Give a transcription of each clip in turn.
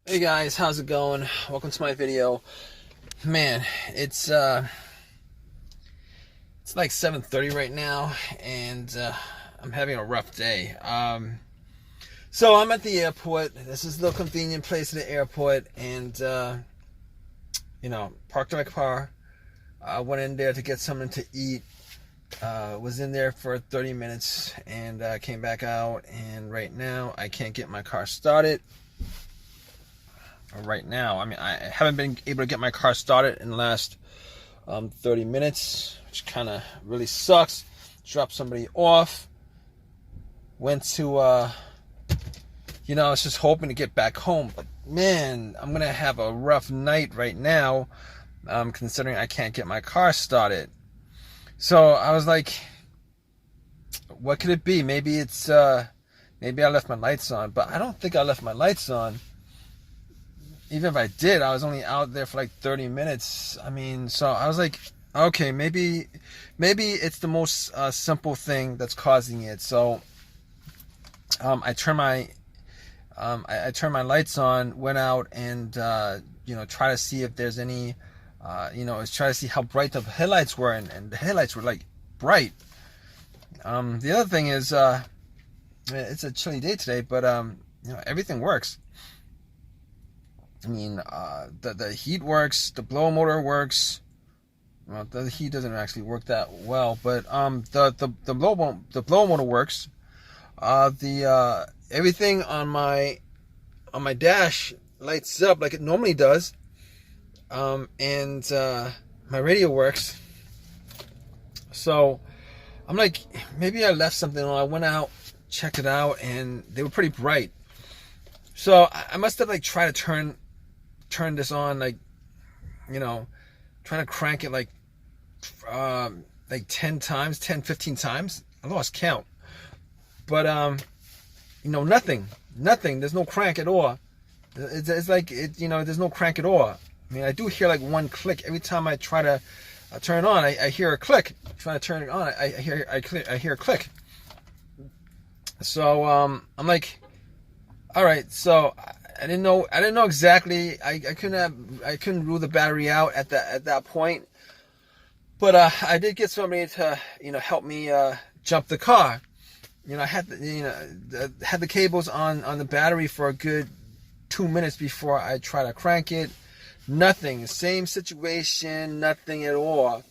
Hey guys, how's it going? Welcome to my video. Man, it's like 7:30 right now, and I'm having a rough day. So I'm at the airport. This is the convenient place at the airport, and parked my car. I went in there to get something to eat. Was in there for 30 minutes and came back out, and right now I can't get my car started. Right now, I mean, I haven't been able to get my car started in the last 30 minutes, which kind of really sucks. Dropped somebody off. Went to, I was just hoping to get back home, but man, I'm gonna have a rough night right now, considering I can't get my car started. So I was like, what could it be? Maybe maybe I left my lights on, but I don't think I left my lights on. Even if I did, I was only out there for like 30 minutes. I mean, so I was like, okay, maybe it's the most simple thing that's causing it. So I turned my lights on, went out, and try to see if there's any, try to see how bright the headlights were, and the headlights were like bright. The other thing is, it's a chilly day today, but everything works. I mean, the heat works, the blower motor works. Well, the heat doesn't actually work that well, but the blower motor works. Everything on my dash lights up like it normally does, and my radio works. So I'm like, maybe I left something on. I went out, checked it out, and they were pretty bright. So I must have like tried to turn this on, like, trying to crank it like 10 times, 10, 15 times. I lost count. But, nothing. There's no crank at all. It's like, there's no crank at all. I mean, I do hear like one click. Every time I try to turn it on, I hear a click. Trying to turn it on, I hear a click. So, I'm like, all right, so I didn't know exactly. I couldn't rule the battery out at that point. But I did get somebody to help me jump the car. I had had the cables on the battery for a good 2 minutes before I try to crank it. Nothing. Same situation. Nothing at all.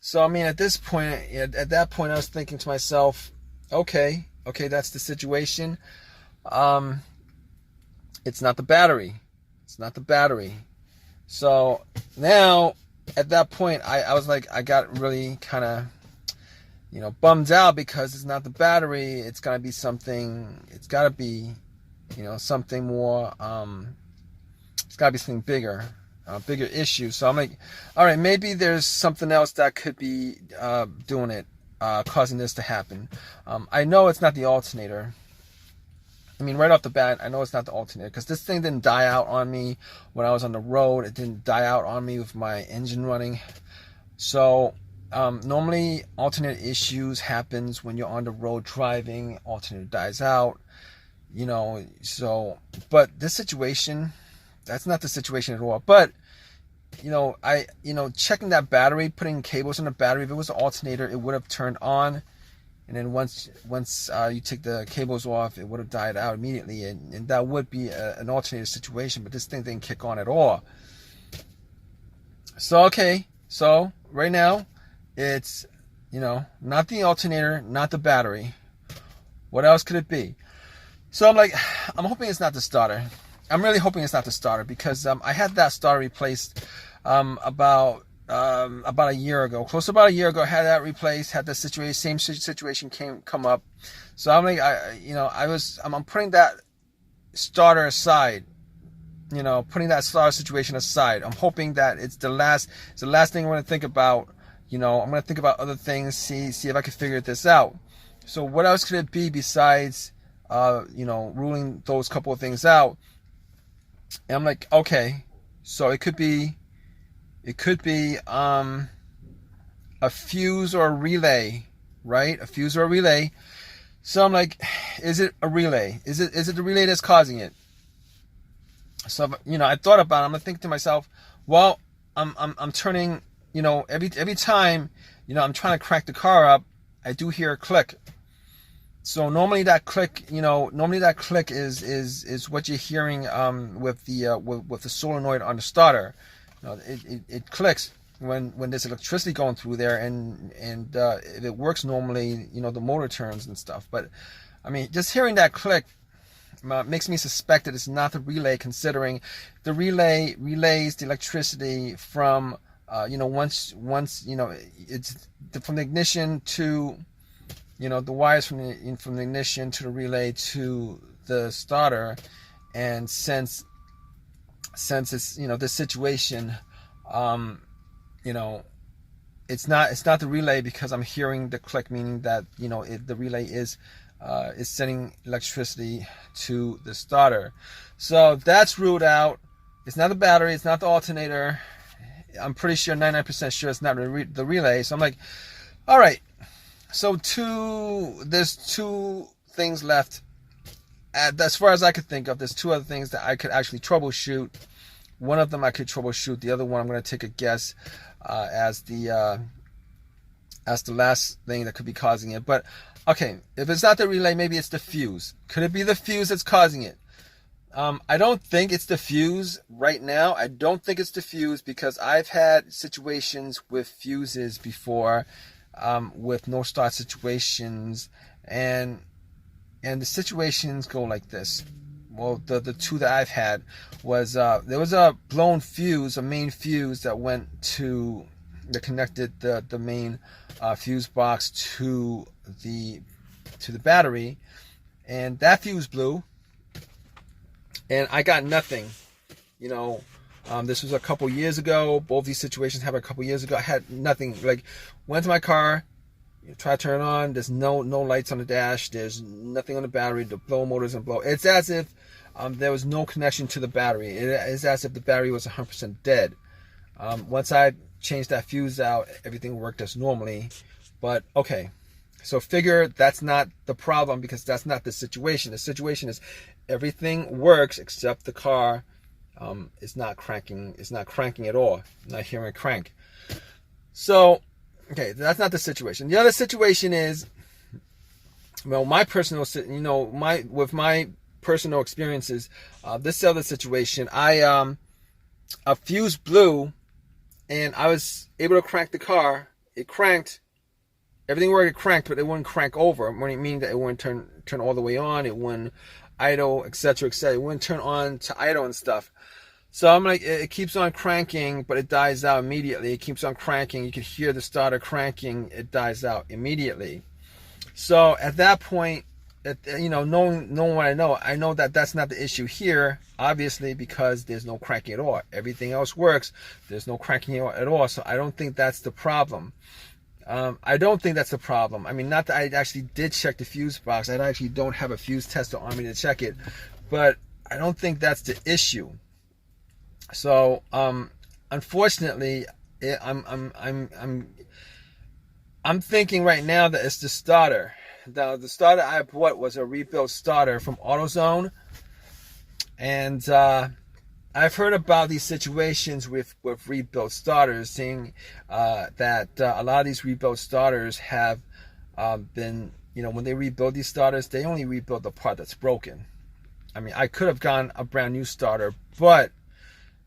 So I mean, at that point, I was thinking to myself, okay, that's the situation. It's not the battery. So now, at that point, I was like, I got really kind of, bummed out, because it's not the battery. It's got to be something. It's got to be, something more. It's got to be something bigger, bigger issue. So I'm like, all right, maybe there's something else that could be doing it, causing this to happen. I know it's not the alternator. I mean, right off the bat, I know it's not the alternator, because this thing didn't die out on me when I was on the road. It didn't die out on me with my engine running. So normally alternator issues happens when you're on the road driving. Alternator dies out, so, but this situation, that's not the situation at all. But checking that battery, putting cables in the battery, if it was an alternator, it would have turned on. And then once you take the cables off, it would have died out immediately, and that would be an alternator situation. But this thing didn't kick on at all. So so right now, it's not the alternator, not the battery. What else could it be? So I'm like, I'm hoping it's not the starter. I'm really hoping it's not the starter, because I had that starter replaced about a year ago, close to about a year ago. I had that replaced, had the same situation come up. So I'm like, I'm putting that starter aside, putting that starter situation aside. I'm hoping that it's the last thing I'm going to think about. I'm going to think about other things, see if I can figure this out. So what else could it be besides, ruling those couple of things out? And I'm like, okay, so it could be a fuse or a relay, right? A fuse or a relay. So I'm like, is it a relay? Is it the relay that's causing it? So, I thought about it. I'm thinking to myself, well, I'm turning, every time, I'm trying to crank the car up, I do hear a click. So normally that click is what you're hearing with the solenoid on the starter. It clicks when there's electricity going through there, and if it works normally, the motor turns and stuff. But I mean, just hearing that click makes me suspect that it's not the relay, considering the relay relays the electricity from once it's from the ignition to the wires from the ignition to the relay to the starter. And since it's this situation, it's not the relay, because I'm hearing the click, meaning that the relay is sending electricity to the starter. So that's ruled out. It's not the battery, it's not the alternator. I'm pretty sure, 99% sure it's not the relay. So I'm like, all right, so there's two things left. As far as I could think of, there's two other things that I could actually troubleshoot. One of them I could troubleshoot. The other one I'm going to take a guess as the last thing that could be causing it. But okay, if it's not the relay, maybe it's the fuse. Could it be the fuse that's causing it? I don't think it's the fuse right now. I don't think it's the fuse, because I've had situations with fuses before, with no start situations, and the situations go like this. Well, the two that I've had was there was a blown fuse, a main fuse that connected the main fuse box to the battery, and that fuse blew, and I got nothing. This was a couple years ago. Both these situations happened a couple years ago. I had nothing. Like, went to my car, try to turn it on. There's no lights on the dash. There's nothing on the battery. The blow motor doesn't blow. It's as if there was no connection to the battery. It is as if the battery was 100% dead. Once I changed that fuse out, everything worked as normally. But okay, so figure that's not the problem, because that's not the situation. The situation is everything works except the car is not cranking. It's not cranking at all. I'm not hearing a crank. So okay, that's not the situation. The other situation is, well, my personal experiences. This other situation, a fuse blew, and I was able to crank the car. It cranked. Everything worked. It cranked, but it wouldn't crank over. Meaning that it wouldn't turn all the way on. It wouldn't idle, etc., etc. It wouldn't turn on to idle and stuff. So I'm like, it keeps on cranking, but it dies out immediately. It keeps on cranking. You can hear the starter cranking. It dies out immediately. So at that point, knowing what I know that that's not the issue here, obviously, because there's no cranking at all. Everything else works. There's no cranking at all. So I don't think that's the problem. I don't think that's the problem. I mean, not that I actually did check the fuse box. I actually don't have a fuse tester on me to check it, but I don't think that's the issue. So, unfortunately, I'm thinking right now that it's the starter. Now, the starter I bought was a rebuilt starter from AutoZone, and I've heard about these situations with rebuilt starters, saying that a lot of these rebuilt starters have been, when they rebuild these starters, they only rebuild the part that's broken. I mean, I could have gotten a brand new starter, but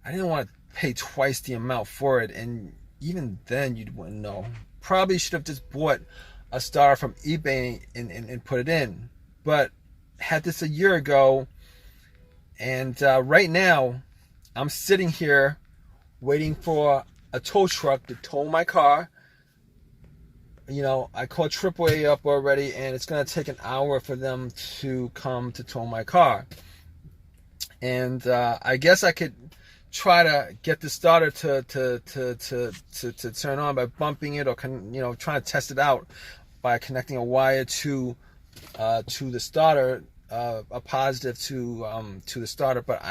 I didn't want to pay twice the amount for it, and even then you wouldn't know. Probably should have just bought a starter from eBay and put it in. But had this a year ago, and right now I'm sitting here waiting for a tow truck to tow my car. I called AAA up already, and it's going to take an hour for them to come to tow my car. And I guess I could try to get the starter to turn on by bumping it, or trying to test it out by connecting a wire to the starter, a positive to the starter. But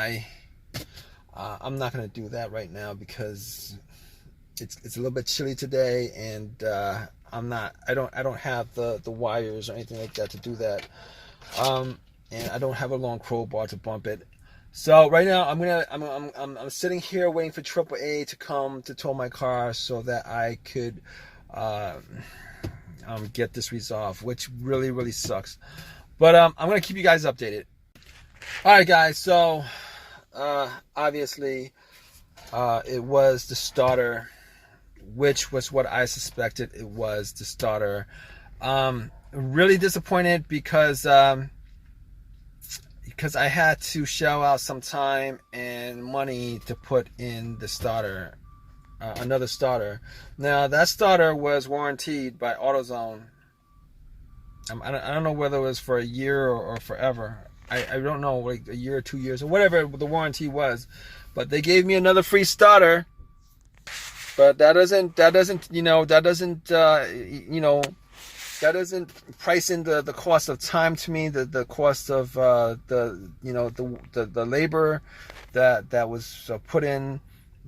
I'm not going to do that right now, because it's a little bit chilly today, and I don't have the wires or anything like that to do that, and I don't have a long crowbar to bump it. So right now I'm sitting here waiting for AAA to come to tow my car so that I could get this resolved, which really sucks. But I'm gonna keep you guys updated. All right, guys. So obviously it was the starter, which was what I suspected. It was the starter. Really disappointed because I had to shell out some time and money to put in the starter, another starter. Now that starter was warranted by AutoZone. I don't know whether it was for a year or forever. I don't know, like a year or 2 years or whatever the warranty was, but they gave me another free starter. But that doesn't price in the cost of time to me, the cost of the labor that was put in,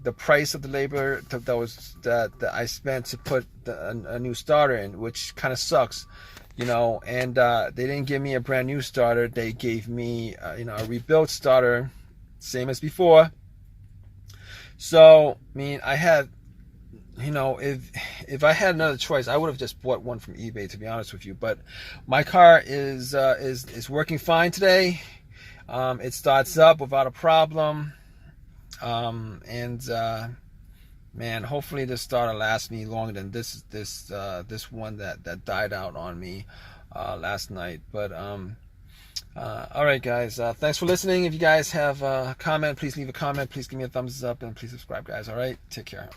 the price of the labor that I spent to put a new starter in, which kind of sucks, and they didn't give me a brand new starter. They gave me a rebuilt starter, same as before. So I mean, I had, if I had another choice, I would have just bought one from eBay, to be honest with you. But my car is working fine today. It starts up without a problem, man, hopefully this starter lasts me longer than this one that died out on me last night. But all right, guys, thanks for listening. If you guys have a comment, please leave a comment. Please give me a thumbs up, and please subscribe, guys. All right, take care.